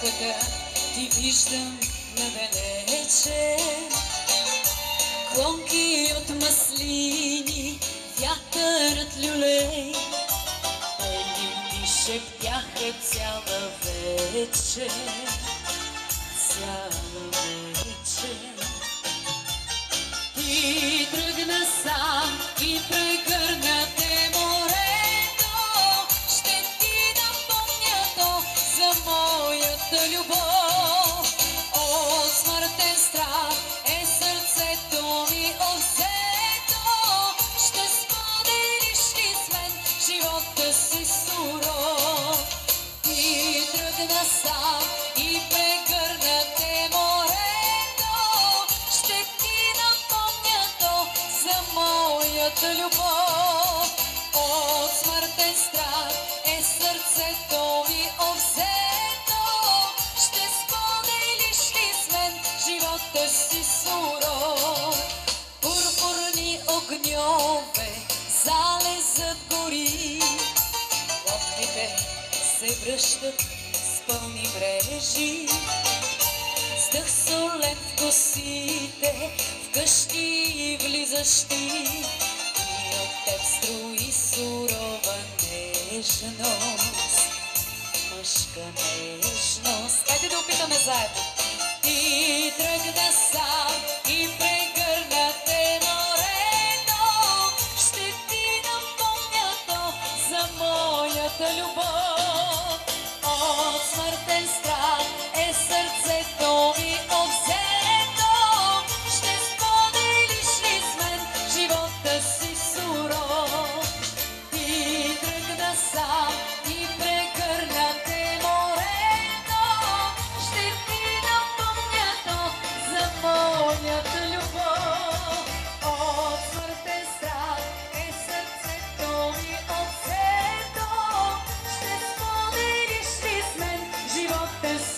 пътя ти виждам надалече. Клонки от маслини, вятърът люлей, ели ми шептяха цяла вечер, цяла вечер. Ти тръгна сам и прегърна те морето, ще ти напомня то за моята любов. От смъртен страх е сърцето ми обзето, ще споделиш ли с мен живота си суров. Ти тръгна сам и прегърна те морето, ще ти напомня то за моята любов. От смъртен страх е сърцето ми обзето, ще споделиш ли с мен живота си суров. Пурпурни огньове залезат гори, лодките се връщат с пълни мрежи, с дъх солен в косите, вкъщи влизащи, и от теб струи сурова нежност, мъжка нежност. Хайде да опитаме заедно. Ти тръгна сам и прегърна те морето, ще ти напомня то за моята любов. От смъртен страх е сърцето ми обзето, ще споделиш ли с мен живота си суров. Ти тръгна сам и прегърна те морето, ще ти напомня то за моята любов. От смъртен страх е сърцето ми обзето, ще споделиш ли с мен живота си